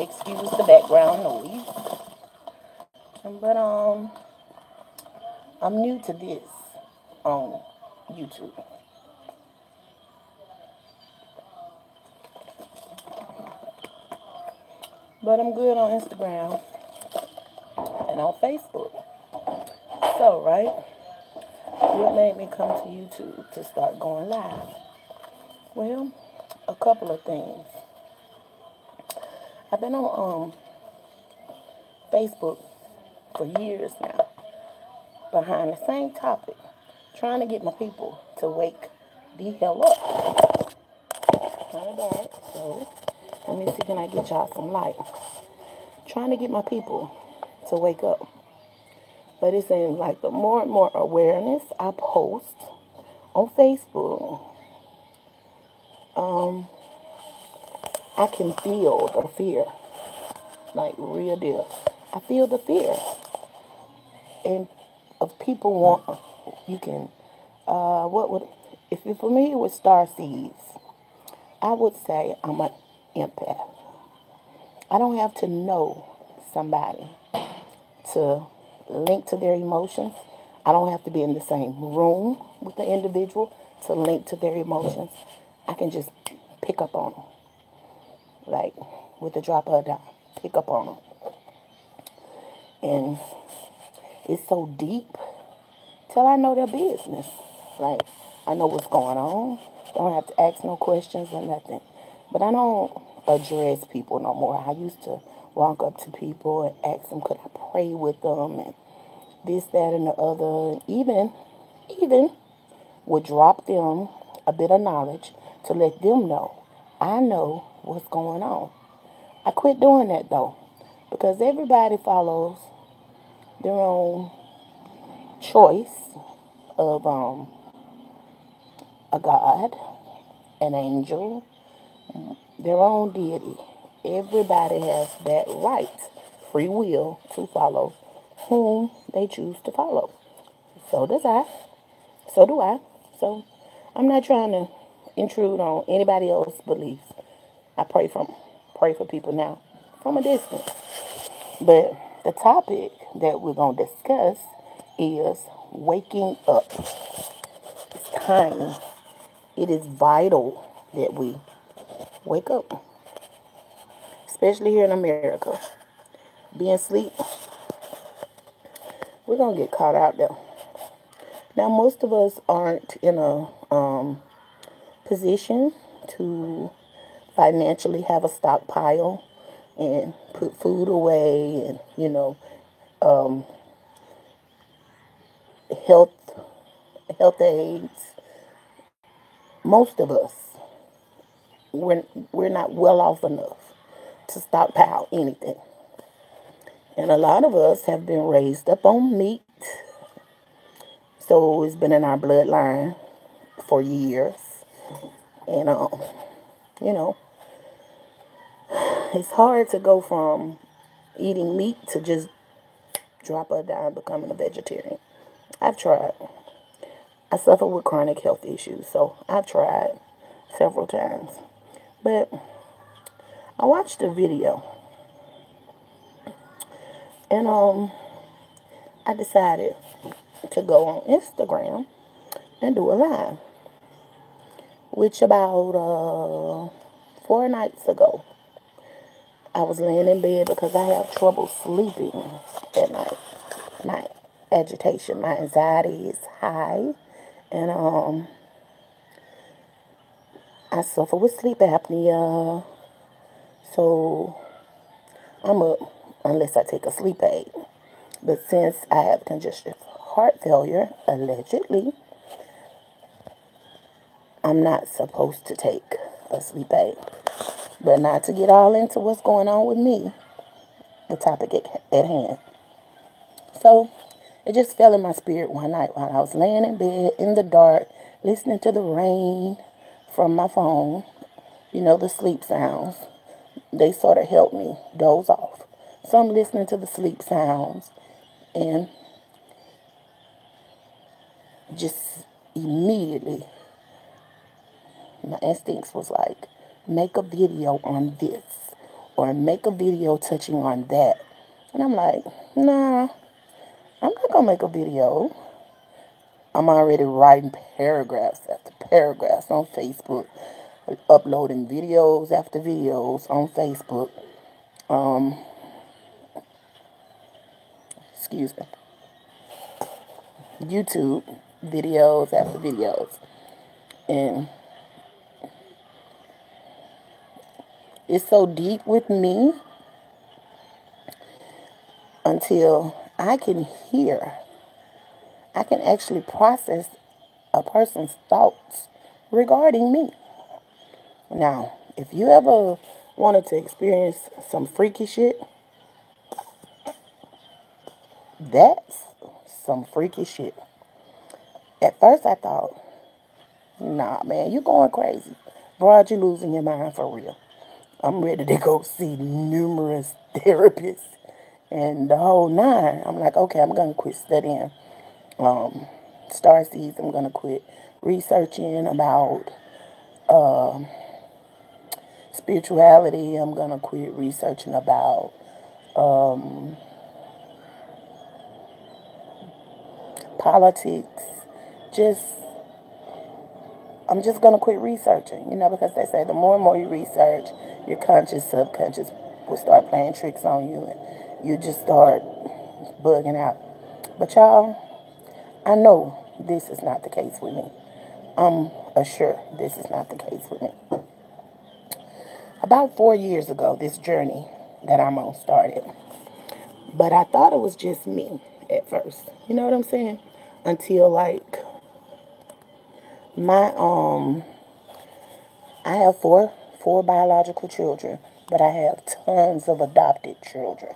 Excuse the background noise. But I'm new to this on YouTube. But I'm good on Instagram and on Facebook. So, right, what made me come to YouTube to start going live? Well, a couple of things. I've been on Facebook for years now, behind the same topic, trying to get my people to wake the hell up. Kind of dark, so let me see, can I get y'all some light? Trying to get my people to wake up. But it seems like the more and more awareness I post on Facebook, um, I can feel the fear, like real deal. I feel the fear, and of people want you can. What would if you're familiar with star seeds? I would say I'm an empath. I don't have to know somebody to link to their emotions. I don't have to be in the same room with the individual to link to their emotions. I can just pick up on them, like with the drop of a dime, pick up on them. And it's so deep till I know their business. Like, I know what's going on. Don't have to ask no questions or nothing. But I don't address people no more. I used to walk up to people and ask them, could I pray with them? And this, that, and the other. Even would drop them a bit of knowledge to let them know I know what's going on. I quit doing that though, because everybody follows their own choice of a God, an angel, their own deity. Everybody has that right, free will, to follow whom they choose to follow. So does I. So do I. So I'm not trying to intrude on anybody else's beliefs. I pray for people now from a distance. But the topic that we're gonna discuss is waking up. It's time. It is vital that we wake up, especially here in America. Being asleep, we're gonna get caught out there. Now, most of us aren't in a position to financially have a stockpile and put food away, and um, health aids. Most of us, we're not well off enough to stockpile anything. And a lot of us have been raised up on meat, so it's been in our bloodline for years. And you know, it's hard to go from eating meat to just drop a dime becoming a vegetarian. I've tried. I suffer with chronic health issues, so I've tried several times. But I watched a video, and I decided to go on Instagram and do a live, which about 4 nights ago, I was laying in bed because I have trouble sleeping at night. My agitation, my anxiety is high, and I suffer with sleep apnea, so I'm up unless I take a sleep aid. But since I have congestive heart failure, allegedly, I'm not supposed to take a sleep aid. But not to get all into what's going on with me, the topic at hand. So it just fell in my spirit one night while I was laying in bed in the dark, listening to the rain from my phone. The sleep sounds. They sort of help me doze off. So I'm listening to the sleep sounds, and just immediately my instincts was like, make a video on this. or make a video touching on that. And I'm like, nah, I'm not going to make a video. I'm already writing paragraphs after paragraphs on Facebook, uploading videos after videos on Facebook. Um, excuse me, YouTube videos after videos. And it's so deep with me until I can actually process a person's thoughts regarding me. Now, if you ever wanted to experience some freaky shit, that's some freaky shit. At first I thought, nah, man, you going crazy. Broad, you losing your mind for real. I'm ready to go see numerous therapists and the whole nine. I'm like, okay, I'm going to quit studying star seeds. I'm going to quit researching about spirituality. I'm going to quit researching about politics. Just, I'm just going to quit researching, because they say the more and more you research, your conscious, subconscious will start playing tricks on you and you just start bugging out. But y'all, I know this is not the case with me. I'm assured this is not the case with me. About 4 years ago, this journey that I'm on started. But I thought it was just me at first. You know what I'm saying? Until like my I have four biological children, but I have tons of adopted children.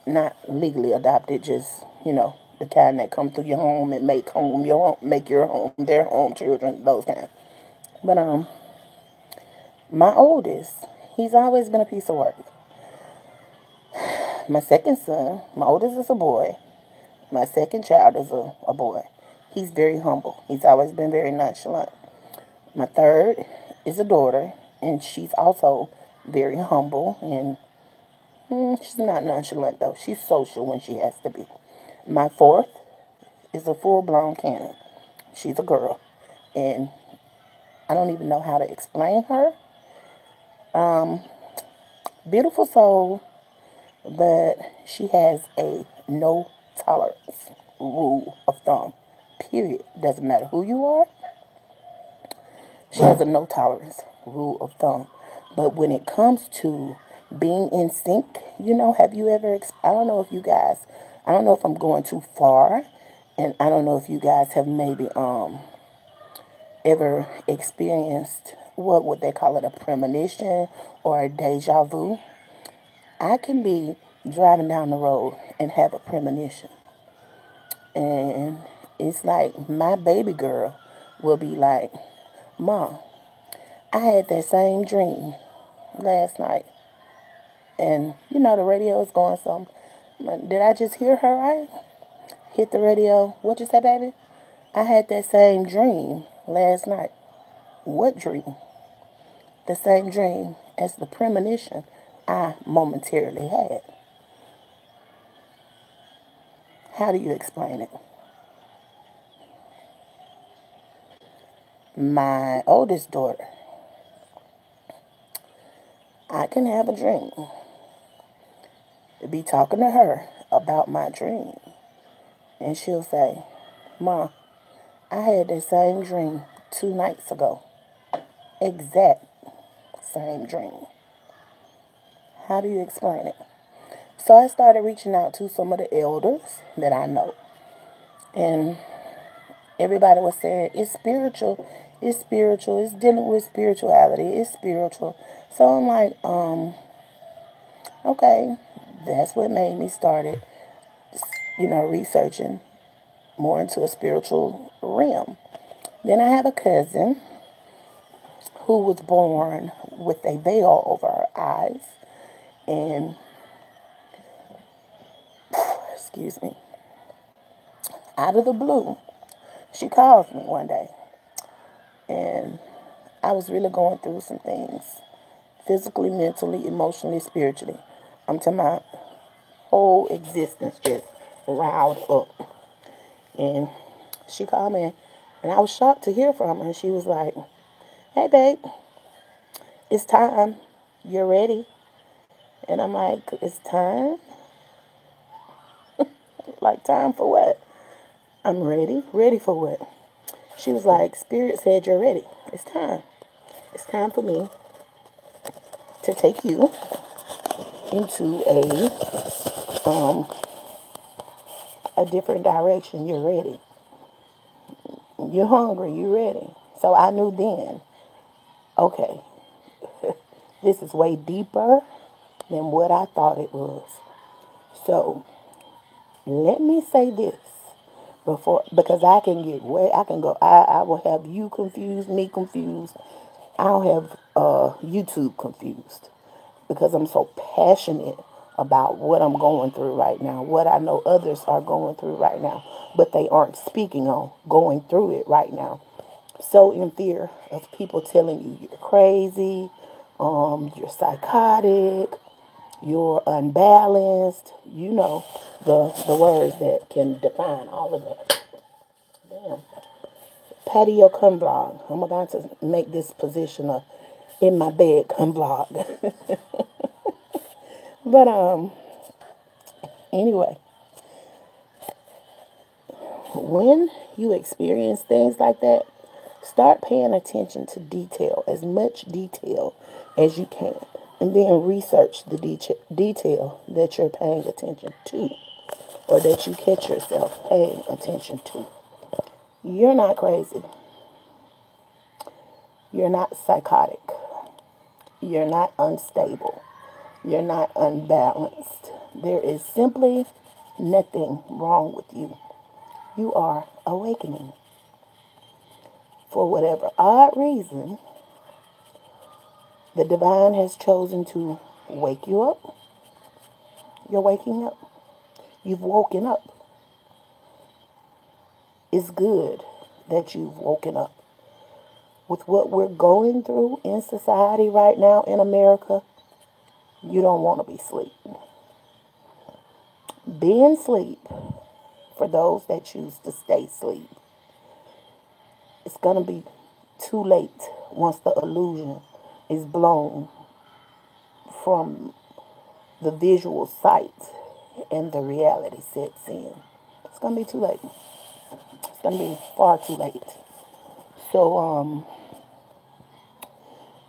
Not legally adopted, just, the kind that come through your home and make your home, their home children, those kind. But my oldest, he's always been a piece of work. My second son, my oldest is a boy. My second child is a boy. He's very humble. He's always been very nonchalant. My third is a daughter, and she's also very humble, and she's not nonchalant, though. She's social when she has to be. My fourth is a full-blown cannon. She's a girl, and I don't even know how to explain her. Beautiful soul, but she has a no tolerance rule of thumb. Period. Doesn't matter who you are. She has a no tolerance rule of thumb. But when it comes to being in sync, have you ever, I don't know if you guys, I don't know if I'm going too far, and I don't know if you guys have maybe ever experienced, what would they call it, a premonition or a deja vu. I can be driving down the road and have a premonition. And it's like my baby girl will be like, Mom, I had that same dream last night. And, the radio is going some. Did I just hear her right? Hit the radio. What you say, baby? I had that same dream last night. What dream? The same dream as the premonition I momentarily had. How do you explain it? My oldest daughter, I can have a dream, be talking to her about my dream, and she'll say, Mom, I had that same dream 2 nights ago. Exact same dream. How do you explain it? So I started reaching out to some of the elders that I know. And everybody was saying, it's spiritual, it's dealing with spirituality, it's spiritual. So I'm like, okay, that's what made me started, researching more into a spiritual realm. Then I have a cousin who was born with a veil over her eyes. And, excuse me, out of the blue, she called me one day. And I was really going through some things physically, mentally, emotionally, spiritually. I'm talking my whole existence just riled up. And she called me, and I was shocked to hear from her. And she was like, "Hey, babe, it's time. You're ready." And I'm like, "It's time? Like, time for what?" "I'm ready." "Ready for what?" She was like, "Spirit said you're ready. It's time. It's time for me to take you into a different direction. You're ready. You're hungry. You're ready." So I knew then, okay, this is way deeper than what I thought it was. So let me say this before, because I can get way, I can go, I will have you confused, me confused. I'll have YouTube confused because I'm so passionate about what I'm going through right now, what I know others are going through right now, but they aren't speaking on going through it right now. So in fear of people telling you you're crazy, you're psychotic, you're unbalanced, the words that can define all of that. Damn. Patio come vlog. I'm about to make this position a in my bed come vlog. But anyway, when you experience things like that, start paying attention to detail, as much detail as you can, and then research the detail that you're paying attention to, or that you catch yourself paying attention to. You're not crazy. You're not psychotic. You're not unstable. You're not unbalanced. There is simply nothing wrong with you. You are awakening. For whatever odd reason, the divine has chosen to wake you up. You're waking up. You've woken up. It's good that you've woken up. With what we're going through in society right now in America, you don't want to be asleep. Being asleep, for those that choose to stay asleep, it's going to be too late once the illusion is blown from the visual sight and the reality sets in. It's going to be too late. It's going to be far too late. So,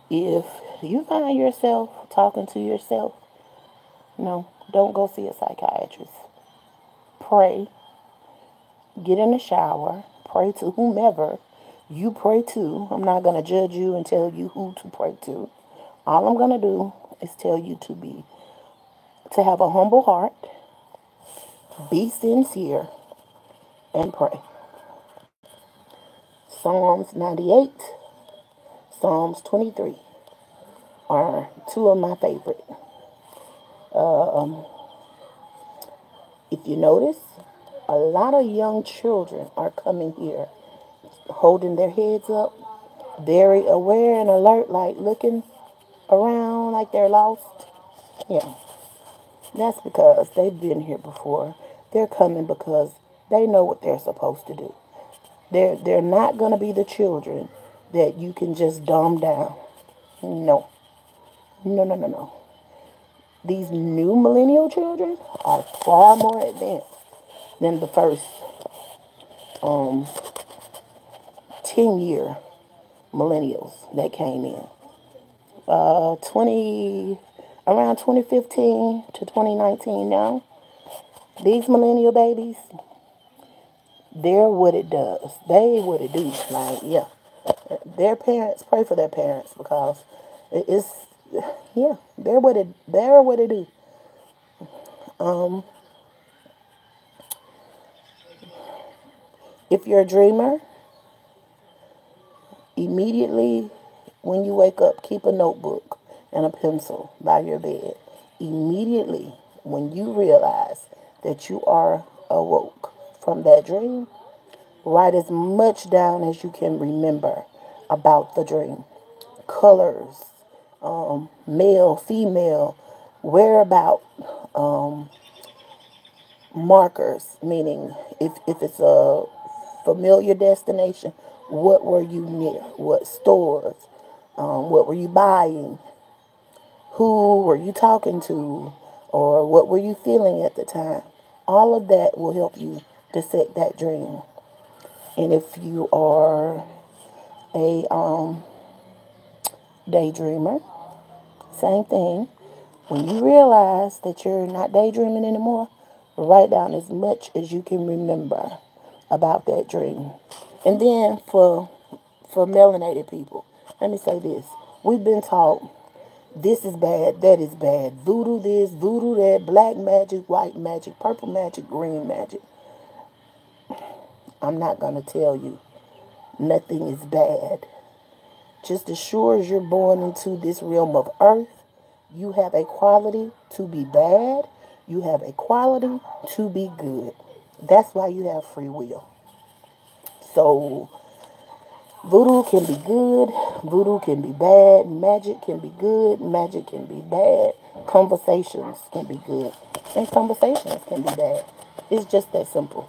if you find yourself talking to yourself, no, don't go see a psychiatrist. Pray. Get in the shower. Pray to whomever you pray to. I'm not going to judge you and tell you who to pray to. All I'm going to do is tell you to have a humble heart, be sincere, and pray. Psalms 98, Psalms 23 are two of my favorite. If you notice, a lot of young children are coming here holding their heads up, very aware and alert, like looking around like they're lost. Yeah, that's because they've been here before. They're coming because they know what they're supposed to do. They're not going to be the children that you can just dumb down. No. No, no, no, no. These new millennial children are far more advanced than the first um, 10-year millennials that came in. 20 around 2015 to 2019 now, these millennial babies, they're what it does. They what it do. Like, yeah. Their parents, pray for their parents, because it's, yeah, they're what it do. If you're a dreamer, immediately when you wake up, keep a notebook and a pencil by your bed. Immediately when you realize that you are awoke from that dream, write as much down as you can remember about the dream. Colors, male, female, whereabout markers, meaning if it's a familiar destination, what were you near? What stores? What were you buying? Who were you talking to? Or what were you feeling at the time? All of that will help you to set that dream. And if you are a daydreamer, same thing. When you realize that you're not daydreaming anymore, write down as much as you can remember about that dream. And then for melanated people, let me say this. We've been taught this is bad, that is bad. Voodoo this, voodoo that, black magic, white magic, purple magic, green magic. I'm not going to tell you nothing is bad. Just as sure as you're born into this realm of earth, you have a quality to be bad. You have a quality to be good. That's why you have free will. So, voodoo can be good. Voodoo can be bad. Magic can be good. Magic can be bad. Conversations can be good. And conversations can be bad. It's just that simple.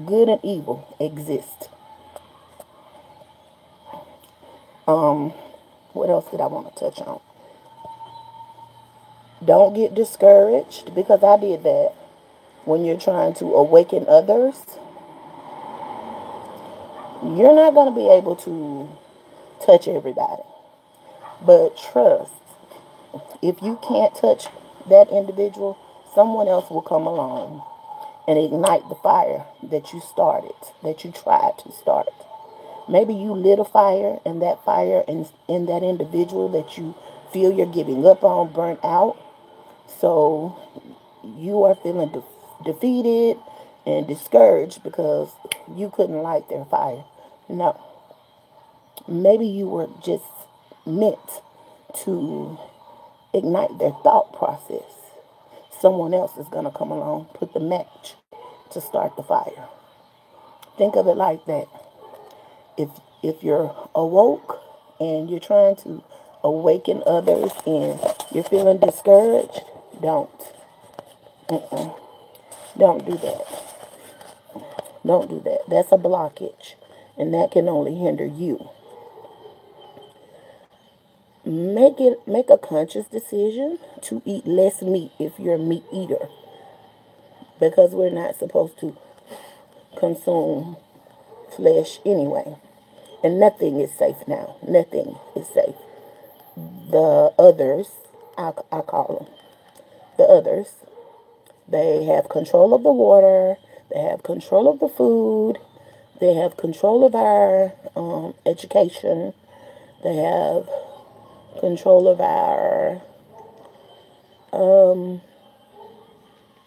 Good and evil exist. What else did I want to touch on? Don't get discouraged because I did that. When you're trying to awaken others, you're not going to be able to touch everybody. But trust, if you can't touch that individual, someone else will come along and ignite the fire that you started, that you tried to start. Maybe you lit a fire, and that fire in that individual that you feel you're giving up on burnt out. So you are feeling defeated and discouraged because you couldn't light their fire. No, maybe you were just meant to ignite their thought process. Someone else is going to come along, put the match to start the fire. Think of it like that. If if you're awoke and you're trying to awaken others and you're feeling discouraged, don't. Don't do that. Don't do that. That's a blockage, and that can only hinder you. Make a conscious decision to eat less meat if you're a meat eater, because we're not supposed to consume flesh anyway. And nothing is safe now. Nothing is safe. The others, I call them the others, they have control of the water, they have control of the food, they have control of our education, they have control of our,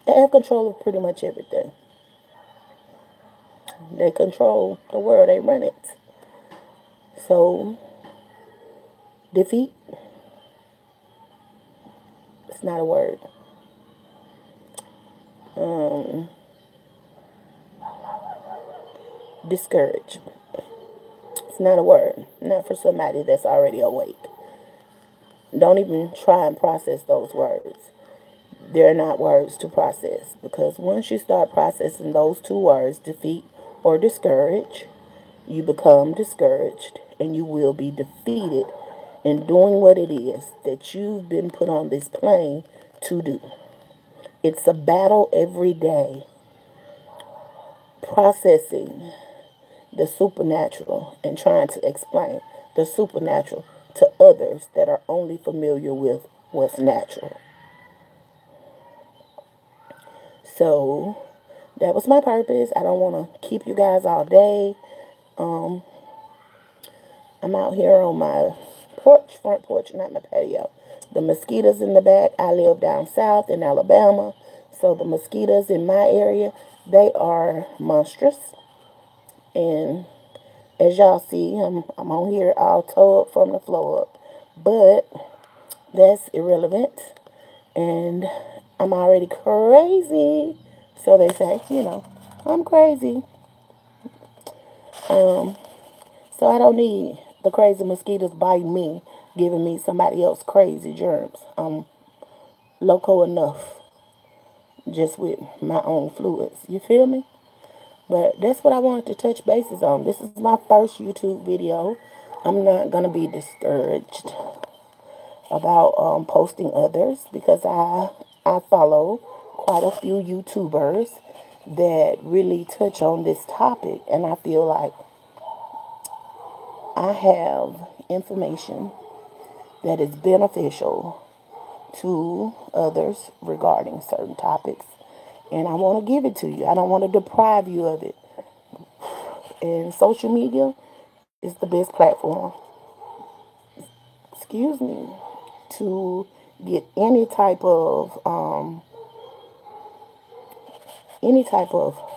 they have control of pretty much everything. They control the world, they run it. So, defeat, it's not a word. Discourage, it's not a word. Not for somebody that's already awake. Don't even try and process those words. They're not words to process, because once you start processing those two words, defeat or discourage, you become discouraged and you will be defeated in doing what it is that you've been put on this plane to do. It's a battle every day, processing the supernatural and trying to explain the supernatural to others that are only familiar with what's natural. So that was my purpose. I don't want to keep you guys all day. Um, I'm out here on my porch, front porch, not my patio. The mosquitoes in the back. I live down south in Alabama. So the mosquitoes in my area, they are monstrous. And as y'all see, I'm on here all toe up from the floor up. But that's irrelevant. And I'm already crazy. So they say, I'm crazy. So I don't need the crazy mosquitoes biting me giving me somebody else crazy germs. I'm loco enough just with my own fluids. You feel me? But that's what I wanted to touch bases on. This is my first YouTube video. I'm not gonna be discouraged about posting others because I follow quite a few YouTubers that really touch on this topic, and I feel like I have information that is beneficial to others regarding certain topics, and I want to give it to you. I don't want to deprive you of it. And social media is the best platform, excuse me, to get any type of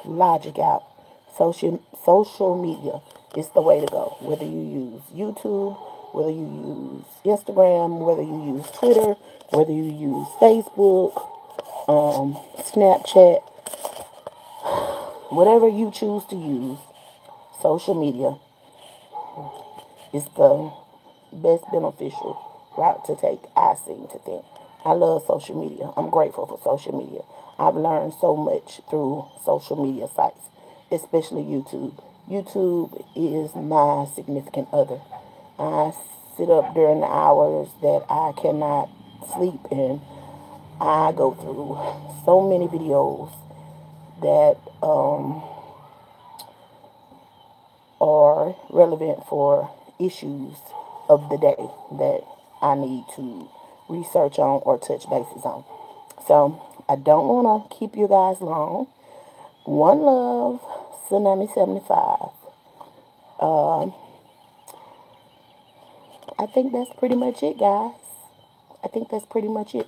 logic out. Social media is the way to go. Whether you use YouTube, whether you use Instagram, whether you use Twitter, whether you use Facebook, Snapchat, whatever you choose to use, social media is the best beneficial route to take, I seem to think. I love social media. I'm grateful for social media. I've learned so much through social media sites, especially YouTube. YouTube is my significant other. I sit up during the hours that I cannot sleep, and I go through so many videos that are relevant for issues of the day that I need to research on or touch bases on. So I don't want to keep you guys long. One love, Tsunami 75. I think that's pretty much it, guys. I think that's pretty much it.